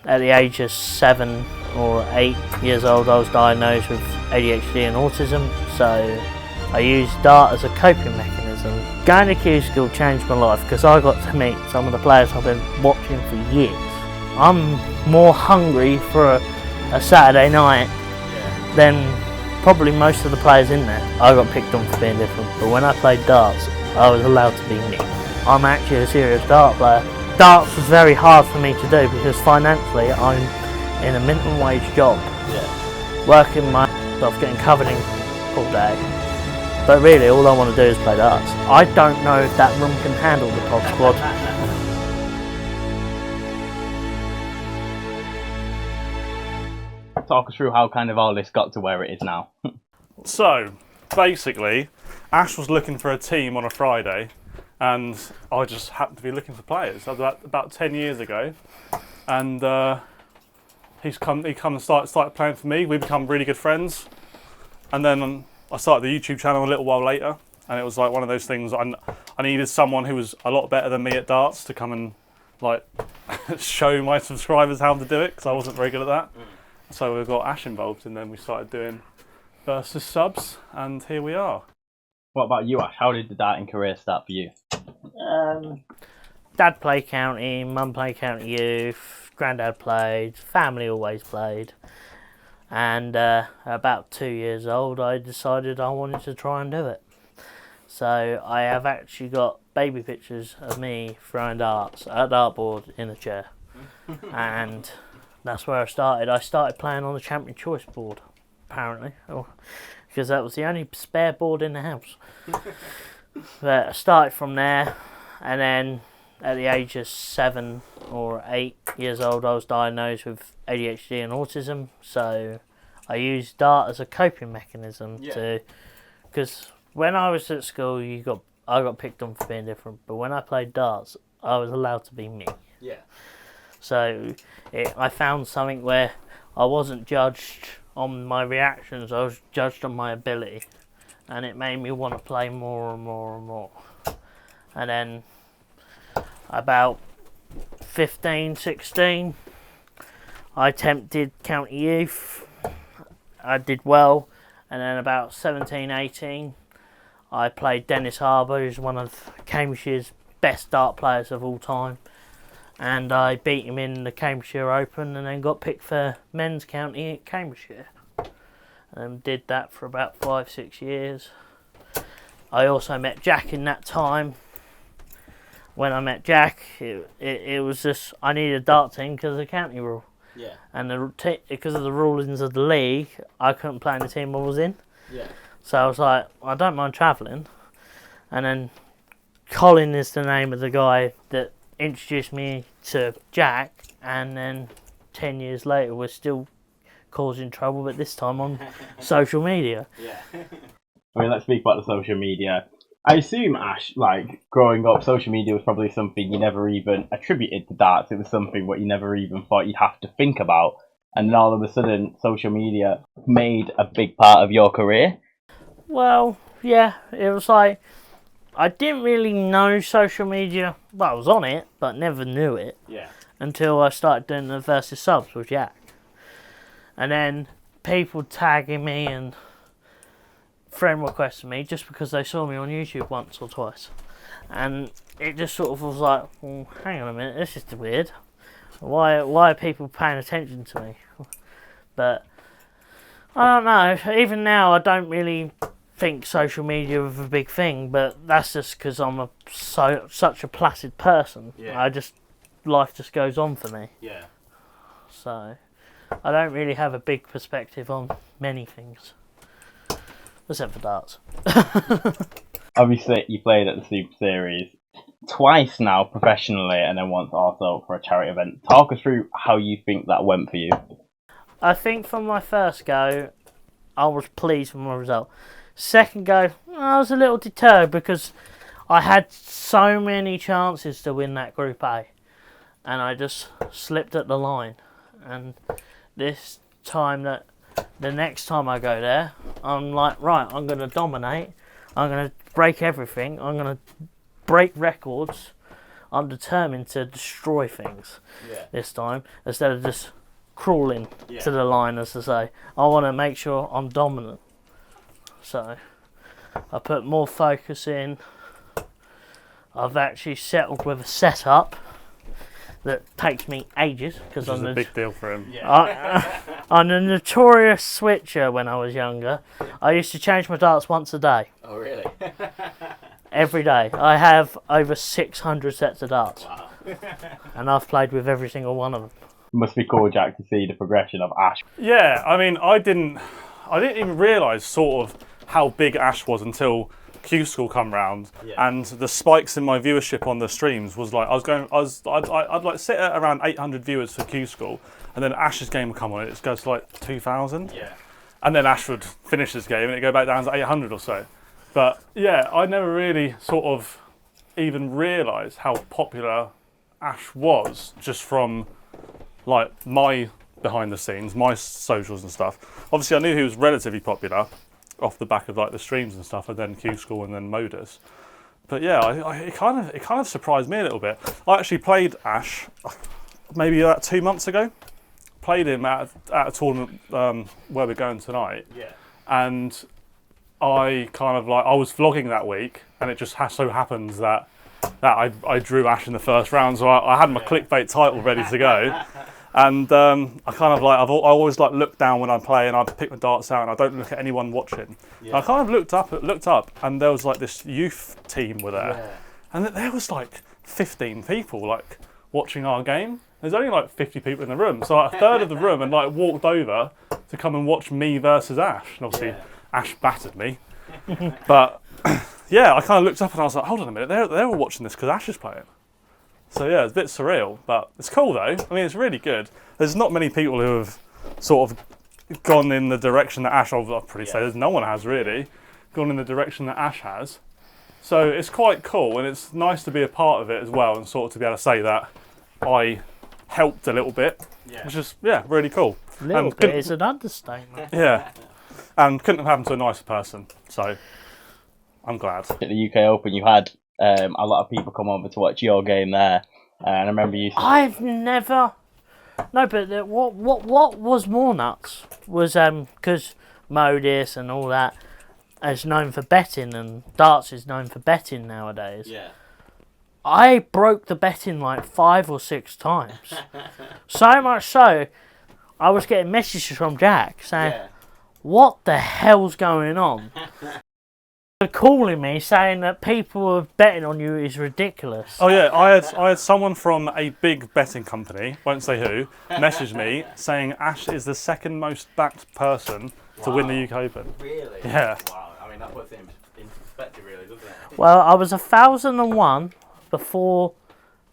at the age of 7 or 8 years old, I was diagnosed with ADHD and autism, so I used dart as a coping mechanism. Going to Q School changed my life because I got to meet some of the players I've been watching for years. I'm more hungry for a Saturday night than probably most of the players in there. I got picked on for being different, but when I played darts, I was allowed to be me. I'm actually a serious dart player. Darts was very hard for me to do because financially I'm in a minimum wage job, working my ass off, getting covered in all day. But really, all I want to do is play darts. I don't know if that room can handle the pod squad. Talk us through how kind of all this got to where it is now. So, basically, Ash was looking for a team on a Friday, and I just happened to be looking for players. That was about 10 years ago, and he come and started playing for me. We become really good friends, and then I started the YouTube channel a little while later, and it was like one of those things. I needed someone who was a lot better than me at darts to come and like show my subscribers how to do it, because I wasn't very good at that. So we got Ash involved, and then we started doing versus subs, and here we are. What about you, Ash? How did the darting career start for you? Dad played county, mum played county youth, granddad played, family always played. And about 2 years old, I decided I wanted to try and do it. So I have actually got baby pictures of me throwing darts at a dartboard in a chair. And that's where I started. I started playing on the Champion Choice board, apparently, because that was the only spare board in the house. But I started from there, and then at the age of 7 or 8 years old, I was diagnosed with ADHD and autism, so I used dart as a coping mechanism because when I was at school, I got picked on for being different, but when I played darts, I was allowed to be me. Yeah. So I found something where I wasn't judged on my reactions, I was judged on my ability, and it made me want to play more and more and more. And then about 15, 16, I attempted county youth. I did well, and then about 17, 18, I played Dennis Harbour, who's one of Cambridgeshire's best dart players of all time, and I beat him in the Cambridgeshire Open, and then got picked for men's county at Cambridgeshire, and did that for about 5, 6 years. I also met Jack in that time. When I met Jack, it was just I needed a dart team because of the county rule. Yeah. And because of the rulings of the league, I couldn't play in the team I was in. Yeah. So I was like, I don't mind travelling. And then Colin is the name of the guy that introduced me to Jack. And then 10 years later, we're still causing trouble, but this time on social media. Yeah. I mean, let's speak about the social media. I assume, Ash, like, growing up, social media was probably something you never even attributed to darts. It was something what you never even thought you'd have to think about. And then all of a sudden, social media made a big part of your career. Well, yeah, it was like, I didn't really know social media. Well, I was on it, but never knew it. Yeah. Until I started doing the versus subs with Jack. And then people tagging me and friend requesting me just because they saw me on YouTube once or twice, and it just sort of was like, well, hang on a minute, this is weird. Why are people paying attention to me? But I don't know. Even now, I don't really think social media is a big thing, but that's just because I'm such a placid person. Yeah. Life just goes on for me. Yeah. So I don't really have a big perspective on many things. Except for darts. Obviously, you played at the Super Series twice now professionally, and then once also for a charity event. Talk us through how you think that went for you. I think from my first go, I was pleased with my result. Second go, I was a little deterred because I had so many chances to win that Group A, and I just slipped at the line. And this time the next time I go there, I'm like, right, I'm going to dominate. I'm going to break everything. I'm going to break records. I'm determined to destroy things Yeah. this time instead of just crawling Yeah. to the line, as to say. I want to make sure I'm dominant. So I put more focus in. I've actually settled with a setup that takes me ages because Which is I'm a big deal for him. I'm a notorious switcher when I was younger. I used to change my darts once a day. Oh, really? Every day. I have over 600 sets of darts. Wow. And I've played with every single one of them. Must be cool, Jack, to see the progression of Ash. Yeah, I mean, I didn't even realise sort of how big Ash was until Q School come round, and the spikes in my viewership on the streams was like I'd like sit at around 800 viewers for Q School, and then Ash's game would come on, it goes to like 2,000, and then Ash would finish his game and it'd go back down to 800 or so. But yeah, I never really sort of even realised how popular Ash was just from like my behind the scenes, my socials and stuff. Obviously, I knew he was relatively popular off the back of like the streams and stuff, and then Q School and then MODUS. But yeah, it kind of surprised me a little bit. I actually played Ash maybe about 2 months ago. Played him at a tournament where we're going tonight. Yeah. And I kind of like I was vlogging that week, and it just so happens that I drew Ash in the first round, so I had my clickbait title ready to go. And I kind of like I always like look down when I play, and I pick my darts out, and I don't look at anyone watching. Yeah. I kind of looked up, and there was like this youth team were there, and there was like 15 people like watching our game. There's only like 50 people in the room, so like a third of the room had like walked over to come and watch me versus Ash. And obviously Ash battered me, but yeah, I kind of looked up and I was like, hold on a minute, they're all watching this because Ash is playing. So yeah, it's a bit surreal, but it's cool though. I mean, it's really good. There's not many people who have sort of gone in the direction that Ash, I'll probably say there's no one has really, gone in the direction that Ash has. So it's quite cool, and it's nice to be a part of it as well, and sort of to be able to say that I helped a little bit, which is, really cool. A little bit is an understatement. Yeah, and couldn't have happened to a nicer person, so I'm glad. At the UK Open, you had a lot of people come over to watch your game there, and I remember you. I've never. No, but what was more nuts was because MODUS and all that is known for betting, and darts is known for betting nowadays. Yeah. I broke the betting like 5 or 6 times. So much so, I was getting messages from Jack saying, "What the hell's going on?" Calling me saying that people are betting on you is ridiculous. Oh yeah, I had someone from a big betting company, won't say who, message me saying Ash is the second most backed person to win the UK Open. Really? Yeah. Wow. I mean, that puts it in perspective, really, doesn't it? Well, I was 1,001 before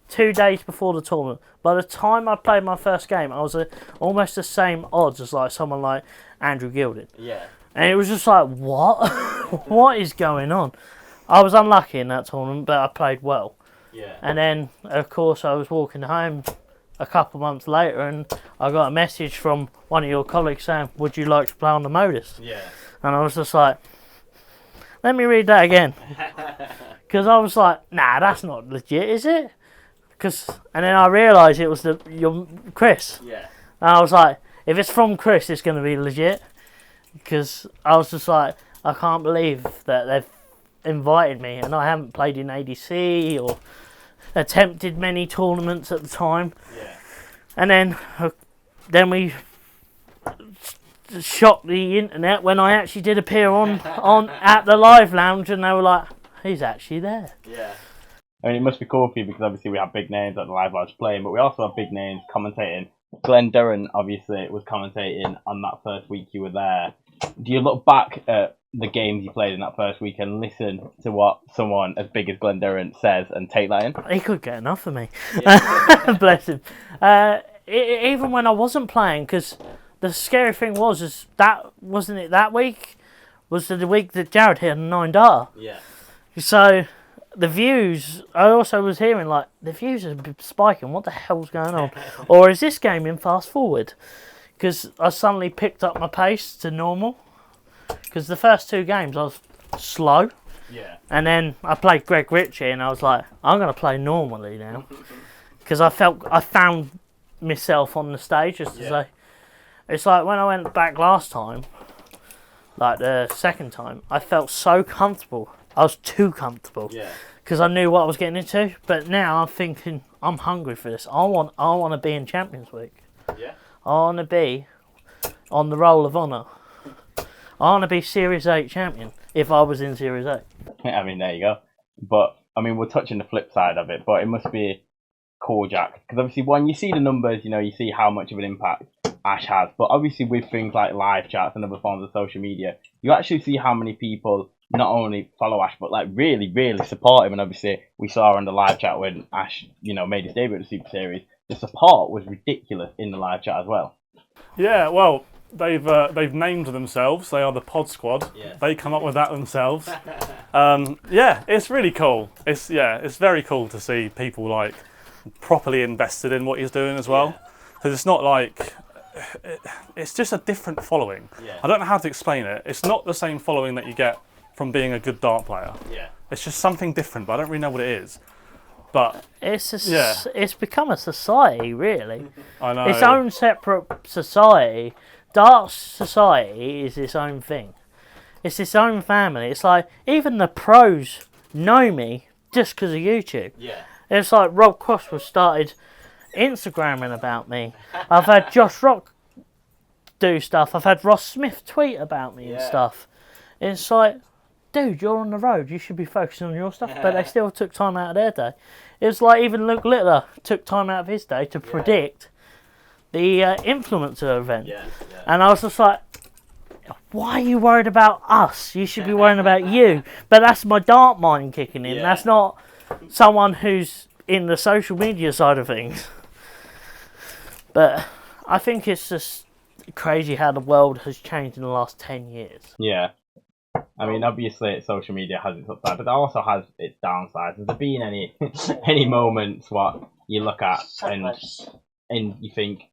2 days before the tournament. By the time I played my first game, I was almost the same odds as like someone like Andrew Gilding. Yeah. And it was just like, what? What is going on? I was unlucky in that tournament, but I played well. Yeah. And then, of course, I was walking home a couple months later, and I got a message from one of your colleagues saying, "Would you like to play on the MODUS?" Yeah. And I was just like, let me read that again. Because I was like, nah, that's not legit, is it? And then I realised it was your Chris. Yeah. And I was like, if it's from Chris, it's going to be legit. Because I was just like, I can't believe that they've invited me, and I haven't played in ADC or attempted many tournaments at the time. Yeah. And then we shocked the internet when I actually did appear on at the live lounge, and they were like, he's actually there. Yeah. I mean, it must be cool for you because obviously we have big names at the live lounge playing, but we also have big names commentating. Glenn Durrant obviously was commentating on that first week you were there. Do you look back at the games you played in that first week and listen to what someone as big as Glenn Durrant says and take that in? He could get enough of me. Yeah. Bless him. Even when I wasn't playing, because the scary thing was that wasn't it that week? Was the week that Jared hit a 9-dar? Yeah. So the views, I also was hearing like the views are spiking. What the hell's going on? Or is this game in fast forward? Because I suddenly picked up my pace to normal. Because the first 2 games I was slow, Yeah. And then I played Greg Ritchie, and I was like, I'm going to play normally now. Because I found myself on the stage, as to say. It's like when I went back last time, like the second time, I felt so comfortable. I was too comfortable. Yeah. Because I knew what I was getting into. But now I'm thinking, I'm hungry for this. I want to be in Champions Week. Yeah. I want to be on the Roll of Honour. I want to be Series 8 champion if I was in Series 8. I mean, there you go. But, I mean, we're touching the flip side of it, but it must be cool, Jack. Because obviously, when you see the numbers, you know, you see how much of an impact Ash has. But obviously, with things like live chats and other forms of social media, you actually see how many people not only follow Ash, but like really, really support him. And obviously, we saw on the live chat when Ash, you know, made his debut at the Super Series, the support was ridiculous in the live chat as well. Yeah, well, they've named themselves. They are the Pod Squad. Yeah. They come up with that themselves. Yeah, it's really cool. It's very cool to see people like properly invested in what he's doing as well. Because it's not like it's just a different following. Yeah. I don't know how to explain it. It's not the same following that you get from being a good dart player. Yeah. It's just something different, but I don't really know what it is. But It's become a society, really. I know. Its own separate society. Darts society is its own thing. It's its own family. It's like, even the pros know me just because of YouTube. Yeah. It's like Rob Cross was started Instagramming about me. I've had Josh Rock do stuff. I've had Ross Smith tweet about me and stuff. It's like, dude, you're on the road. You should be focusing on your stuff. But they still took time out of their day. It was like even Luke Littler took time out of his day to predict the influencer event. Yeah. And I was just like, why are you worried about us? You should be worrying about you. But that's my dart mind kicking in. Yeah. That's not someone who's in the social media side of things. But I think it's just crazy how the world has changed in the last 10 years. Yeah. I mean, obviously, social media has its upside, but it also has its downsides. Has there been any moments what you look at and you think,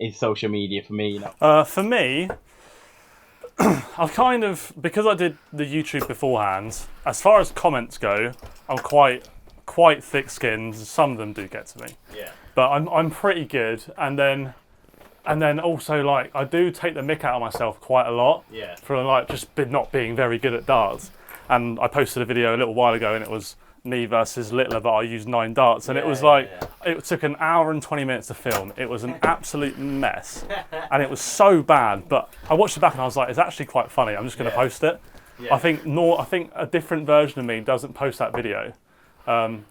is social media for me? You know? For me, I've kind of, because I did the YouTube beforehand, as far as comments go, I'm quite thick-skinned. Some of them do get to me. Yeah. But I'm pretty good, and then also like I do take the mick out of myself quite a lot for like just not being very good at darts. And I posted a video a little while ago, and it was me versus Littler, but I used 9 darts, and it was like it took an hour and 20 minutes to film. It was an absolute mess, and it was so bad. But I watched it back, and I was like, it's actually quite funny. I'm just going to post it. Yeah. I think a different version of me doesn't post that video, and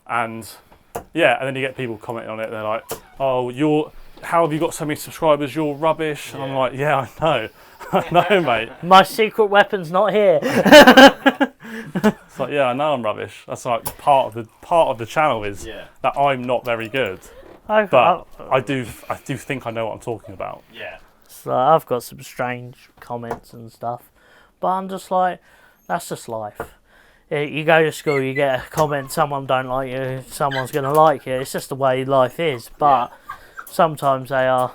then you get people commenting on it. They're like, "Oh, how have you got so many subscribers? You're rubbish." And I'm like, "Yeah, I know, I know, mate. My secret weapon's not here." It's like, yeah, I know I'm rubbish. That's like part of the channel is that I'm not very good. But I do think I know what I'm talking about. Yeah. So I've got some strange comments and stuff, but I'm just like, that's just life. You go to school, you get a comment, someone don't like you, someone's going to like you. It's just the way life is. But sometimes they are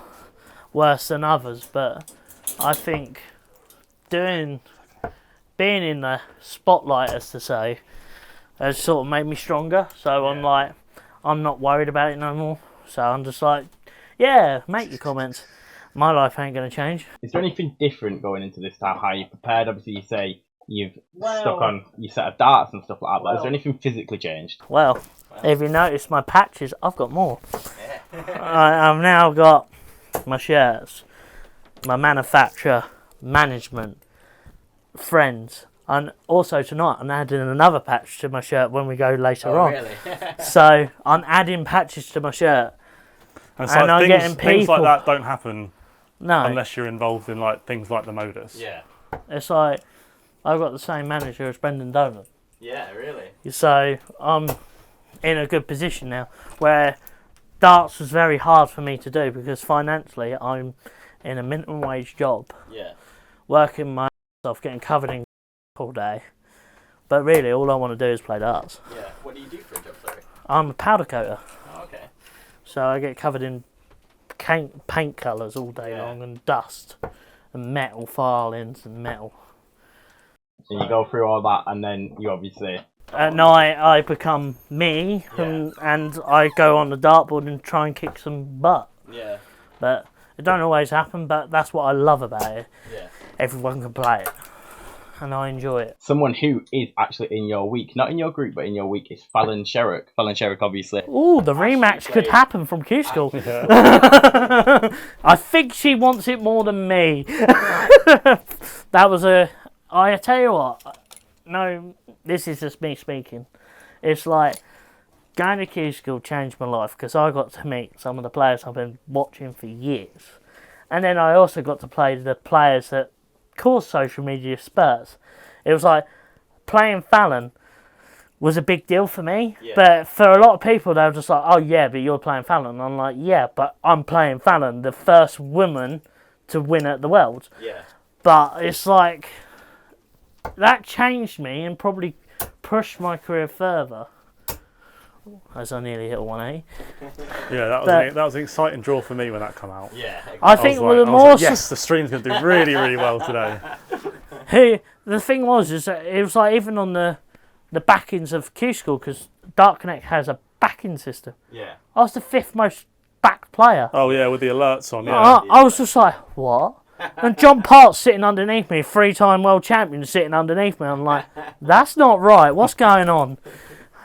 worse than others. But I think being in the spotlight, as to say, has sort of made me stronger. So I'm like, I'm not worried about it no more. So I'm just like, make your comments. My life ain't going to change. Is there anything different going into this time? How you prepared? Obviously, you say you've stuck on your set of darts and stuff like that, but is there anything physically changed? Well, if you notice my patches, I've got more. I've now got my shirts, my manufacturer, management, friends, and also tonight I'm adding another patch to my shirt when we go later on. Really? So I'm adding patches to my shirt. And so I'm getting things like people. that don't happen No, unless you're involved in like things like the MODUS. Yeah. it's like I've got the same manager as Brendan Dolan. Yeah, really? So I'm in a good position now, where darts was very hard for me to do because financially I'm in a minimum wage job, working my ass off, getting covered in all day. But really, all I want to do is play darts. Yeah. What do you do for a job, sorry? I'm a powder coater, Oh, okay. so I get covered in paint colours all day long, and dust, and metal filings and metal. And you go through all that, and then you obviously. At night, I become me, Yeah. and I go on the dartboard and try and kick some butt. Yeah. But it don't always happen, but that's what I love about it. Yeah. Everyone can play it, and I enjoy it. Someone who is actually in your week, not in your group, but in your week, is Fallon Sherrock. Fallon Sherrock, obviously. Ooh, the rematch could played- happen from Q School. Yeah. I think she wants it more than me. That was I tell you what, no, this is just me speaking. It's like going to Q School changed my life because I got to meet some of the players I've been watching for years. And then I also got to play the players that caused social media spurts. It was like playing Fallon was a big deal for me. Yeah. But for a lot of people, they were just like, oh yeah, but you're playing Fallon. I'm like, yeah, but I'm playing Fallon, the first woman to win at the Worlds. Yeah. But it's like, that changed me and probably pushed my career further. As I nearly hit a 180. Yeah, that was an exciting draw for me when that came out. Yeah. I think with the I was more... like, yes, the stream's going to do really, really well today. The thing was, is that it was like even on the backings of Q School, because Dark Connect has a backing system. Yeah. I was the 5th most backed player. Oh, yeah, with the alerts on, yeah. I was just like, what? And John Part's sitting underneath me, 3-time world champion sitting underneath me. I'm like, that's not right. What's going on?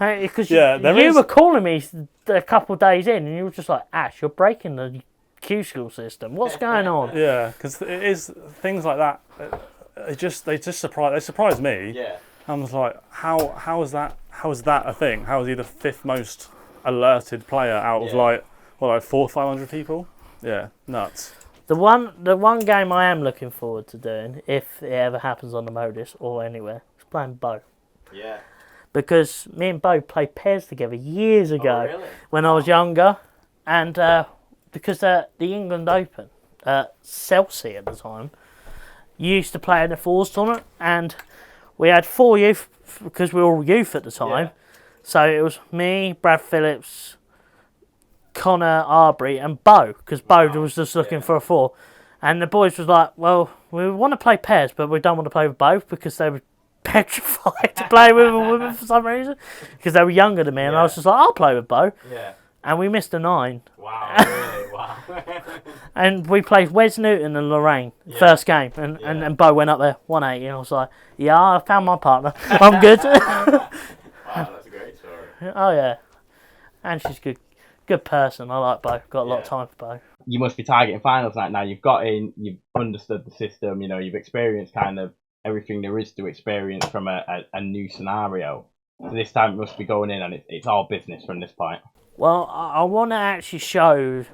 Because you were calling me a couple of days in, and you were just like, Ash, you're breaking the Q School system. What's going on? Yeah, because it is things like that. They surprised me. Yeah. I was like, how is that a thing? How is he the 5th most alerted player out of like 400 or 500 people? Yeah, nuts. The one game I am looking forward to doing, if it ever happens on the Modus or anywhere, is playing Bo. Yeah. Because me and Bo played pairs together years ago really? when I was younger, and because the England Open, Chelsea at the time, used to play in the fours tournament, and we had 4 youth because we were all youth at the time. Yeah. So it was me, Brad Phillips, Connor Arbery, and Bo, because Bo was just looking for a 4. And the boys was like, well, we want to play pairs, but we don't want to play with both because they were petrified to play with a woman for some reason, because they were younger than me, and I was just like, I'll play with Bo. Yeah. And we missed a 9. Wow. Really? Wow. And we played Wes Newton and Lorraine first game, and Bo went up there 180, and I was like, yeah, I found my partner. I'm good. Wow, that's a great story. Oh yeah, and she's good person. I like Bo. Got a lot of time for Bo. You must be targeting finals night now. You've got in, you've understood the system, you've experienced kind of everything there is to experience from a new scenario. So this time it must be going in, and it's all business from this point. Well, I want to actually show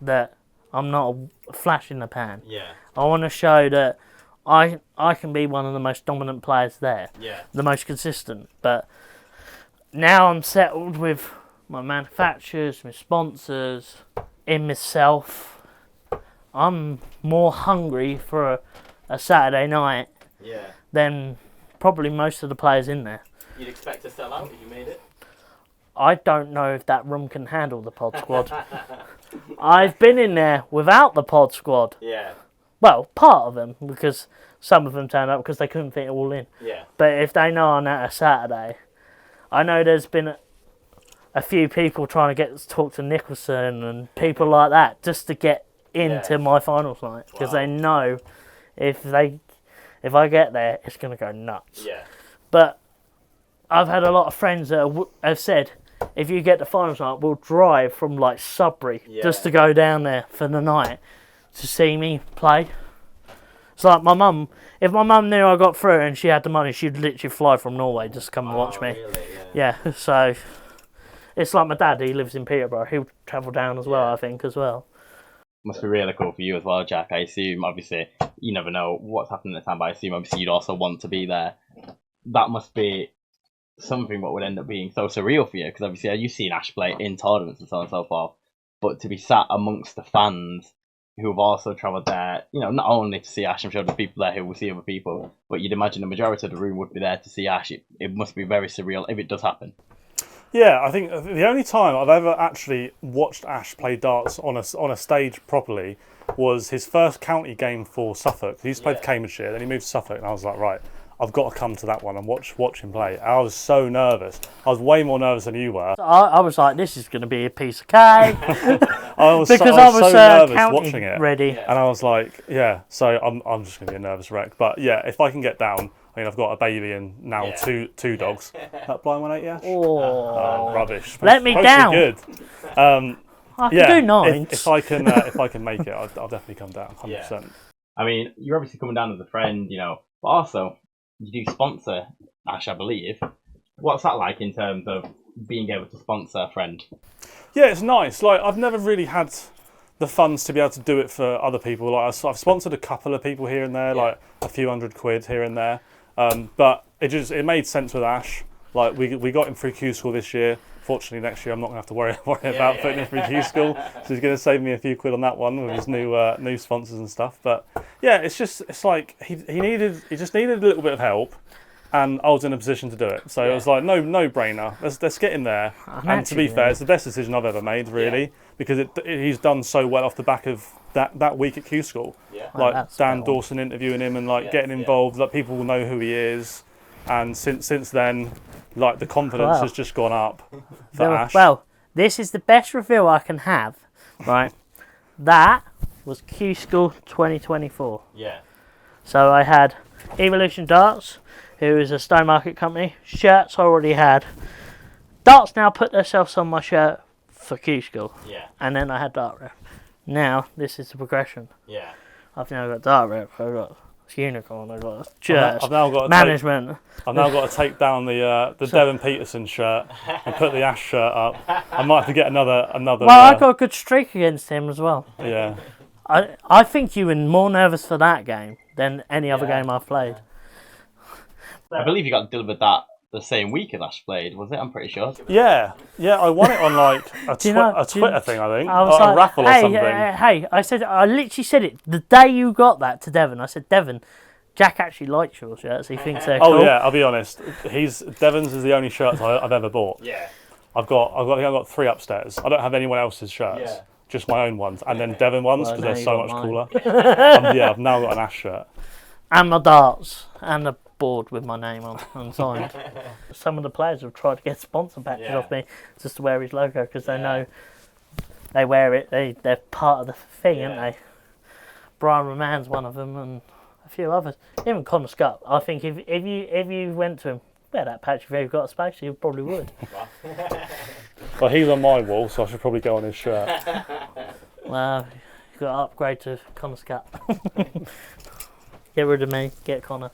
that I'm not a flash in the pan. Yeah. I want to show that I can be one of the most dominant players there. Yeah. The most consistent. But now I'm settled with my manufacturers, my sponsors, in myself. I'm more hungry for a Saturday night than probably most of the players in there. You'd expect to sell out if you made it? I don't know if that room can handle the pod squad. I've been in there without the pod squad. Yeah. Well, part of them, because some of them turned up because they couldn't fit it all in. Yeah. But if they know on a Saturday, I know there's been a few people trying to talk to Nicholson and people like that just to get into my finals night, because they know if I get there, it's going to go nuts. Yeah. But I've had a lot of friends that have said, if you get the finals night, we'll drive from like Sudbury just to go down there for the night to see me play. It's like my mum. If my mum knew I got through and she had the money, she'd literally fly from Norway just to come and watch me. Really? Yeah. So it's like my dad. He lives in Peterborough. He'll travel down as well. I think as well. Must be really cool for you as well, Jack. I assume, obviously, you never know what's happening at the time, but I assume, obviously, you'd also want to be there. That must be something what would end up being so surreal for you, because obviously you've seen Ash play in tournaments and so on and so forth, but to be sat amongst the fans who have also travelled there, not only to see Ash, I'm sure there's people there who will see other people, but you'd imagine the majority of the room would be there to see Ash. It must be very surreal if it does happen. Yeah, I think the only time I've ever actually watched Ash play darts on a stage properly was his first county game for Suffolk. He used to play for Cambridgeshire, then he moved to Suffolk, and I was like, right, I've got to come to that one and watch him play. I was so nervous. I was way more nervous than you were. I was like, this is going to be a piece of cake. I was because I was so nervous counting watching it. ready. And I was like, yeah, so I'm just going to be a nervous wreck. But yeah, if I can get down, I mean, I've got a baby and now two dogs. That blind one ate you? Oh, rubbish. Let me down. Good. I can do 9. If I can make it, I'll definitely come down, 100%. Yeah. I mean, you're obviously coming down as a friend, you know, but also you do sponsor Ash, I believe. What's that like in terms of being able to sponsor a friend? Yeah, it's nice. Like, I've never really had the funds to be able to do it for other people. Like, I've sponsored a couple of people here and there, like a few £100 here and there. But it made sense with Ash. Like, we got him through Q School this year. Fortunately, next year I'm not going to have to worry about putting him through Q School. So he's going to save me a few quid on that one with his new sponsors and stuff. But yeah, it's like he just needed a little bit of help, and I was in a position to do it. So it was like no brainer. Let's get in there. And to be fair, it's the best decision I've ever made, really, because he's done so well off the back of that week at Q School. Yeah. Like Dan Dawson interviewing him and like getting involved. Like, people will know who he is, and since then, like, the confidence has just gone up for Ash. Well, this is the best reveal I can have, right? That was Q School 2024. Yeah. So I had Evolution Darts, who is a Stone Market company. Shirts I already had. Darts now put themselves on my shirt for Q School. Yeah. And then I had Dart Rep. Now, this is the progression. Yeah. I've now got Dart Rep, I've got Unicorn, I've got shirts, I've now got to management. I've now got to take down the Devon Peterson shirt and put the Ash shirt up. I might have to get another. Well, I got a good streak against him as well. Yeah. I think you were more nervous for that game than any other game I've played. I believe you got delivered that the same week as Ash played, was it? I'm pretty sure. Yeah, I won it on like a Twitter thing, I think. I was like, a raffle or something. I literally said it the day you got that to Devon. I said, Devon, Jack actually likes your shirts. He thinks they're cool. Oh yeah, I'll be honest. Devon's is the only shirts I've ever bought. Yeah. I think I've got 3 upstairs. I don't have anyone else's shirts. Yeah. Just my own ones, and then Devon ones because they're so much cooler. I've now got an Ash shirt. And my darts and a board with my name on signed. Some of the players have tried to get sponsor patches off me just to wear his logo because they know they wear it. They're part of the thing, aren't they? Brian Roman's one of them, and a few others. Even Connor Scott. I think if you went to him, wear that patch if you've got a space, you probably would. Well, he's on my wall, so I should probably go on his shirt. Well, you've got to upgrade to Connor Scott. Get rid of me, get Connor.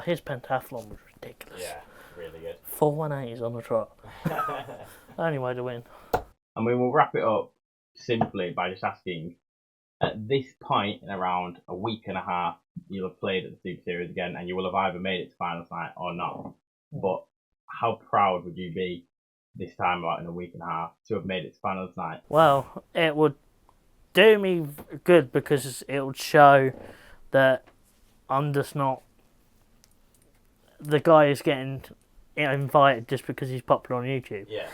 His pentathlon was ridiculous. Yeah, really good. 4 180s on the trot. Only way to win. And we will wrap it up simply by just asking, at this point in around a week and a half, you'll have played at the Super Series again, and you will have either made it to finals night or not. But how proud would you be this time about in a week and a half to have made it to finals night? Well, it would do me good because it would show that I'm just not the guy who's getting invited just because he's popular on YouTube. Yeah.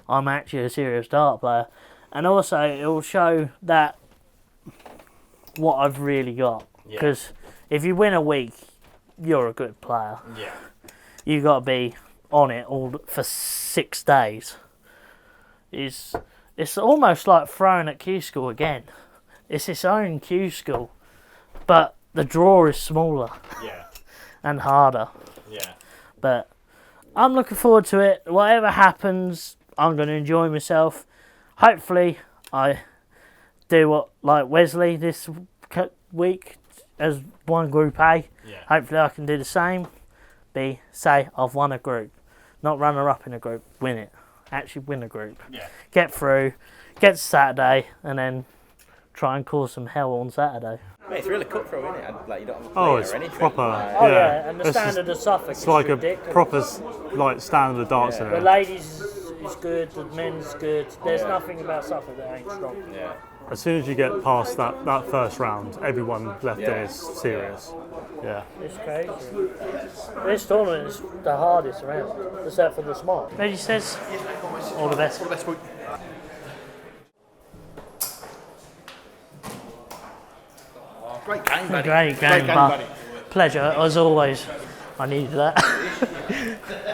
I'm actually a serious dart player. And also, it will show that what I've really got. Because if you win a week, you're a good player. Yeah. You got to be on it all for 6 days. It's almost like throwing at Q School again. It's its own Q School, but the draw is smaller and harder. Yeah. But I'm looking forward to it. Whatever happens, I'm going to enjoy myself. Hopefully, I do what like Wesley this week as one Group A. Yeah. Hopefully, I can do the same. Say I've won a group, not runner-up in a group. Win it. Actually win a group. Yeah. Get through, get to Saturday, and then try and cause some hell on Saturday. Mate, it's really cutthroat, isn't it? Like, you don't have to Oh, play it's or anything. proper. And the standard of Suffolk It's like ridiculous. a proper like standard of darts in The it. ladies is good, the men's good. There's nothing about Suffolk that ain't strong. Yeah. As soon as you get past that first round, everyone left in is serious. Yeah. It's crazy. This tournament is the hardest around, except for the small. Reggie says, all the best. All the best, boy. Great game, buddy. Great game, buddy. Pleasure, as always. I needed that.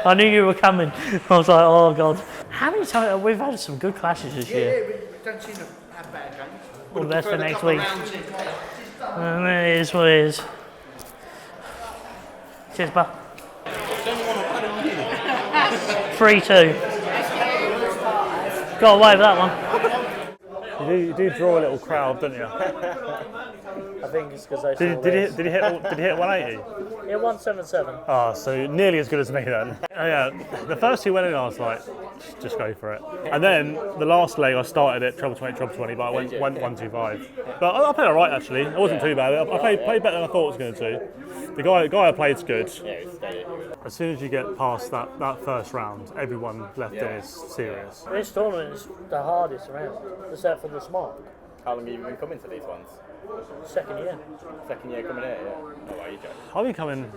I knew you were coming. I was like, oh God. How many times we've had some good clashes this year? We don't seem to have bad games. All the best for next week. And it is what it is. Cheers, pal. 3-2. Got away with that one. You do draw a little crowd, don't you? I think it's because I saw Did he hit 180? Yeah, 177. Oh, so nearly as good as me then. Yeah, the first two went in, I was like, just go for it. And then the last leg, I started at treble 20, but I went 125. But I played alright actually. It wasn't too bad. I played better than I thought I was going to. The guy I played's good. As soon as you get past that first round, everyone left in is serious. This tournament is the hardest round, except for the smart. How long have you been coming to these ones? Second year. Second year coming here, yeah. Oh, wow, you joking? I've been coming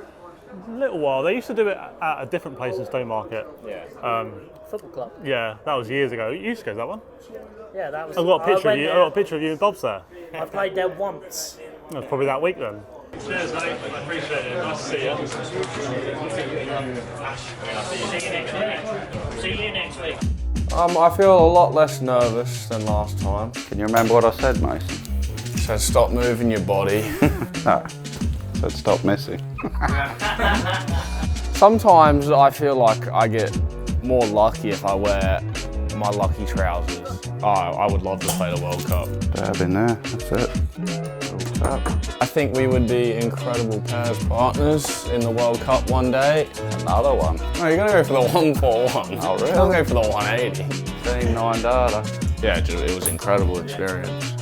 a little while. They used to do it at a different place in Stowmarket. Yeah. Football club. Yeah, that was years ago. You used to go to that one. Yeah, that was. I've got a picture of you. there. I've got a picture of you and Bob's there. I played there once. It was probably that week then. Cheers, mate. I appreciate it. Nice to see you. See you next week. I feel a lot less nervous than last time. Can you remember what I said, Mason? So stop moving your body. No. Said stop missing. Sometimes I feel like I get more lucky if I wear my lucky trousers. Oh, I would love to play the World Cup. Dab in there, that's it. All up. I think we would be incredible pairs partners in the World Cup one day. Another one. No, you're gonna go for the 141. Oh, really? You're gonna go for the 180. Team 9 data. Yeah, it was an incredible experience.